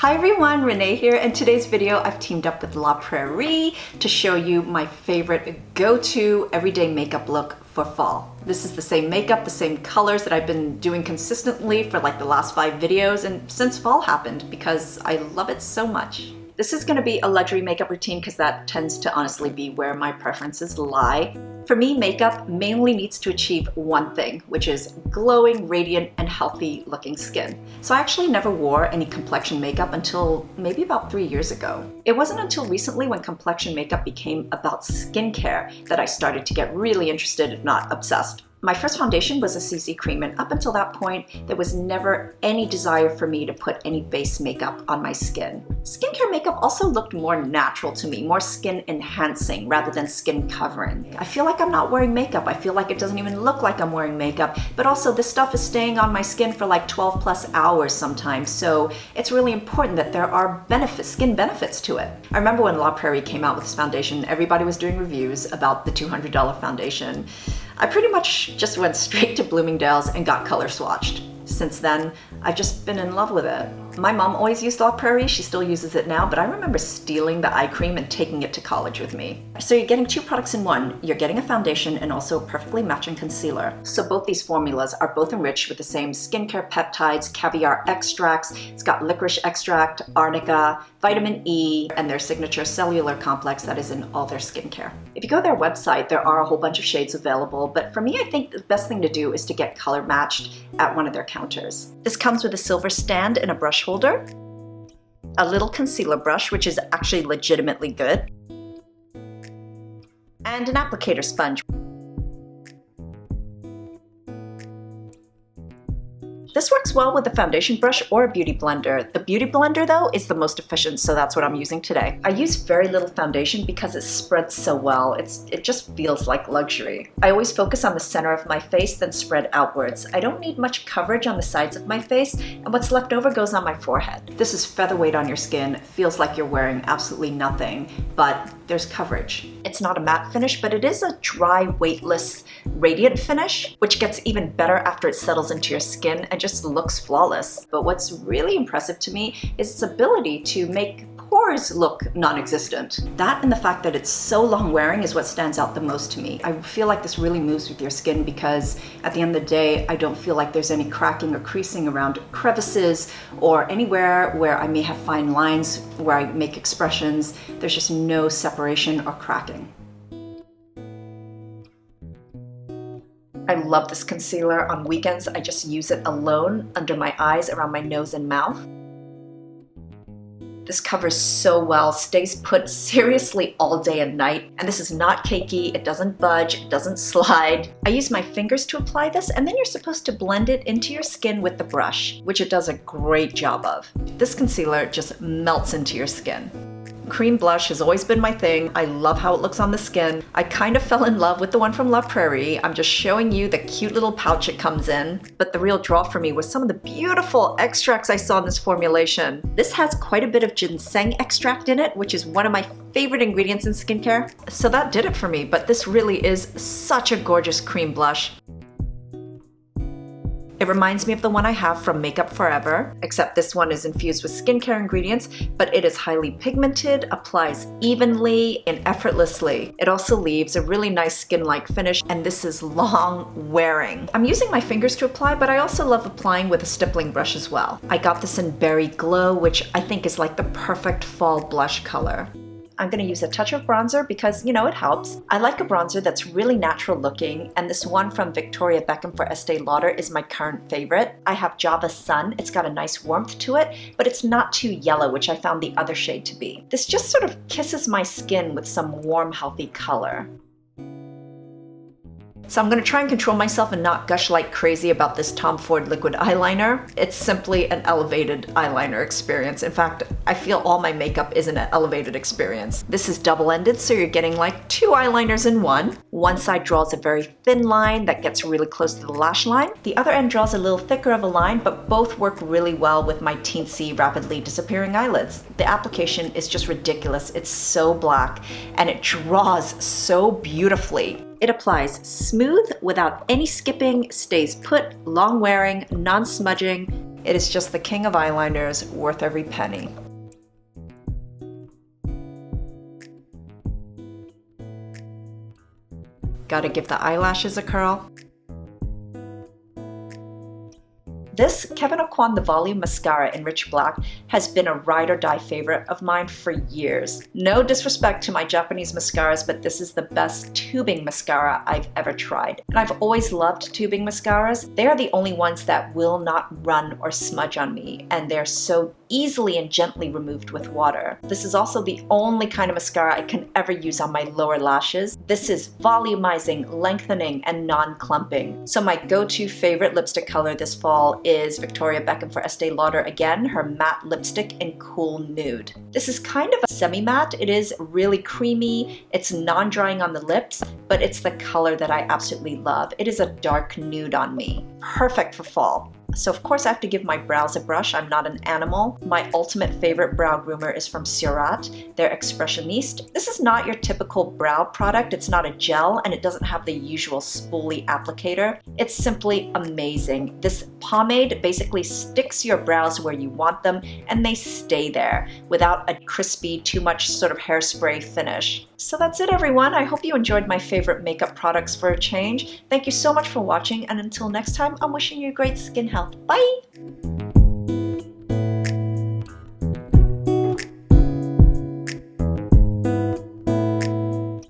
Hi everyone, Renee here. In today's video, I've teamed up with La Prairie to show you my favorite go-to everyday makeup look for fall. This is the same makeup, the same colors that I've been doing consistently for like the last 5 videos and since fall happened because I love it so much. This is going to be a luxury makeup routine because that tends to honestly be where my preferences lie. For me, makeup mainly needs to achieve one thing, which is glowing, radiant, and healthy looking skin. So I actually never wore any complexion makeup until maybe about 3 years ago. It wasn't until recently when complexion makeup became about skincare that I started to get really interested, if not obsessed. My first foundation was a CC cream, and up until that point, there was never any desire for me to put any base makeup on my skin. Skincare makeup also looked more natural to me, more skin enhancing rather than skin covering. I feel like I'm not wearing makeup. I feel like it doesn't even look like I'm wearing makeup, but also this stuff is staying on my skin for like 12 plus hours sometimes, so it's really important that there are benefits, skin benefits to it. I remember when La Prairie came out with this foundation, everybody was doing reviews about the $200 foundation. I pretty much just went straight to Bloomingdale's and got color swatched. Since then, I've just been in love with it. My mom always used La Prairie, she still uses it now, but I remember stealing the eye cream and taking it to college with me. So you're getting 2 products in one. You're getting a foundation and also a perfectly matching concealer. So both these formulas are both enriched with the same skincare peptides, caviar extracts. It's got licorice extract, arnica, vitamin E, and their signature cellular complex that is in all their skincare. If you go to their website, there are a whole bunch of shades available, but for me, I think the best thing to do is to get color matched at one of their counters. This comes with a silver stand and a brush holder, a little concealer brush, which is actually legitimately good, and an applicator sponge. This works well with a foundation brush or a beauty blender. The beauty blender though is the most efficient, so that's what I'm using today. I use very little foundation because it spreads so well. It just feels like luxury. I always focus on the center of my face, then spread outwards. I don't need much coverage on the sides of my face, and what's left over goes on my forehead. This is featherweight on your skin. It feels like you're wearing absolutely nothing, but there's coverage. It's not a matte finish, but it is a dry, weightless, radiant finish, which gets even better after it settles into your skin and just looks flawless. But what's really impressive to me is its ability to make pores look non-existent. That and the fact that it's so long wearing is what stands out the most to me. I feel like this really moves with your skin because at the end of the day, I don't feel like there's any cracking or creasing around crevices or anywhere where I may have fine lines where I make expressions. There's just no separation or cracking. I love this concealer. On weekends, I just use it alone under my eyes, around my nose and mouth. This covers so well, stays put seriously all day and night, and this is not cakey, it doesn't budge, it doesn't slide. I use my fingers to apply this, and then you're supposed to blend it into your skin with the brush, which it does a great job of. This concealer just melts into your skin. Cream blush has always been my thing. I love how it looks on the skin. I kind of fell in love with the one from La Prairie. I'm just showing you the cute little pouch it comes in. But the real draw for me was some of the beautiful extracts I saw in this formulation. This has quite a bit of ginseng extract in it, which is one of my favorite ingredients in skincare. So that did it for me, but this really is such a gorgeous cream blush. It reminds me of the one I have from Makeup Forever, except this one is infused with skincare ingredients, but it is highly pigmented, applies evenly and effortlessly. It also leaves a really nice skin-like finish, and this is long wearing. I'm using my fingers to apply, but I also love applying with a stippling brush as well. I got this in Berry Glow, which I think is like the perfect fall blush color. I'm going to use a touch of bronzer because, you know, it helps. I like a bronzer that's really natural looking, and this one from Victoria Beckham for Estee Lauder is my current favorite. I have Java Sun. It's got a nice warmth to it, but it's not too yellow, which I found the other shade to be. This just sort of kisses my skin with some warm, healthy color. So I'm going to try and control myself and not gush like crazy about this Tom Ford liquid eyeliner. It's simply an elevated eyeliner experience. In fact, I feel all my makeup is an elevated experience. This is double-ended, so you're getting like 2 eyeliners in one. One side draws a very thin line that gets really close to the lash line. The other end draws a little thicker of a line, but both work really well with my teensy, rapidly disappearing eyelids. The application is just ridiculous. It's so black, and it draws so beautifully. It applies smooth without any skipping, stays put, long wearing, non-smudging, It is just the king of eyeliners, worth every penny. Gotta give the eyelashes a curl. This Kevyn Aucoin The Volume Mascara in Rich Black has been a ride or die favorite of mine for years. No disrespect to my Japanese mascaras, but this is the best tubing mascara I've ever tried. And I've always loved tubing mascaras. They are the only ones that will not run or smudge on me, and they're so easily and gently removed with water. This is also the only kind of mascara I can ever use on my lower lashes. This is volumizing, lengthening, and non-clumping. So my go-to favorite lipstick color this fall is Victoria Beckham for Estee Lauder again, her matte lipstick in Cool Nude. This is kind of a semi-matte. It is really creamy. It's non-drying on the lips, but it's the color that I absolutely love. It is a dark nude on me. Perfect for fall. So of course I have to give my brows a brush. I'm not an animal. My ultimate favorite brow groomer is from Surratt, their Expressioniste. This is not your typical brow product. It's not a gel and it doesn't have the usual spoolie applicator. It's simply amazing. This pomade basically sticks your brows where you want them and they stay there without a crispy, too much sort of hairspray finish. So that's it, everyone. I hope you enjoyed my favorite makeup products for a change. Thank you so much for watching, and until next time, I'm wishing you great skin health. Bye!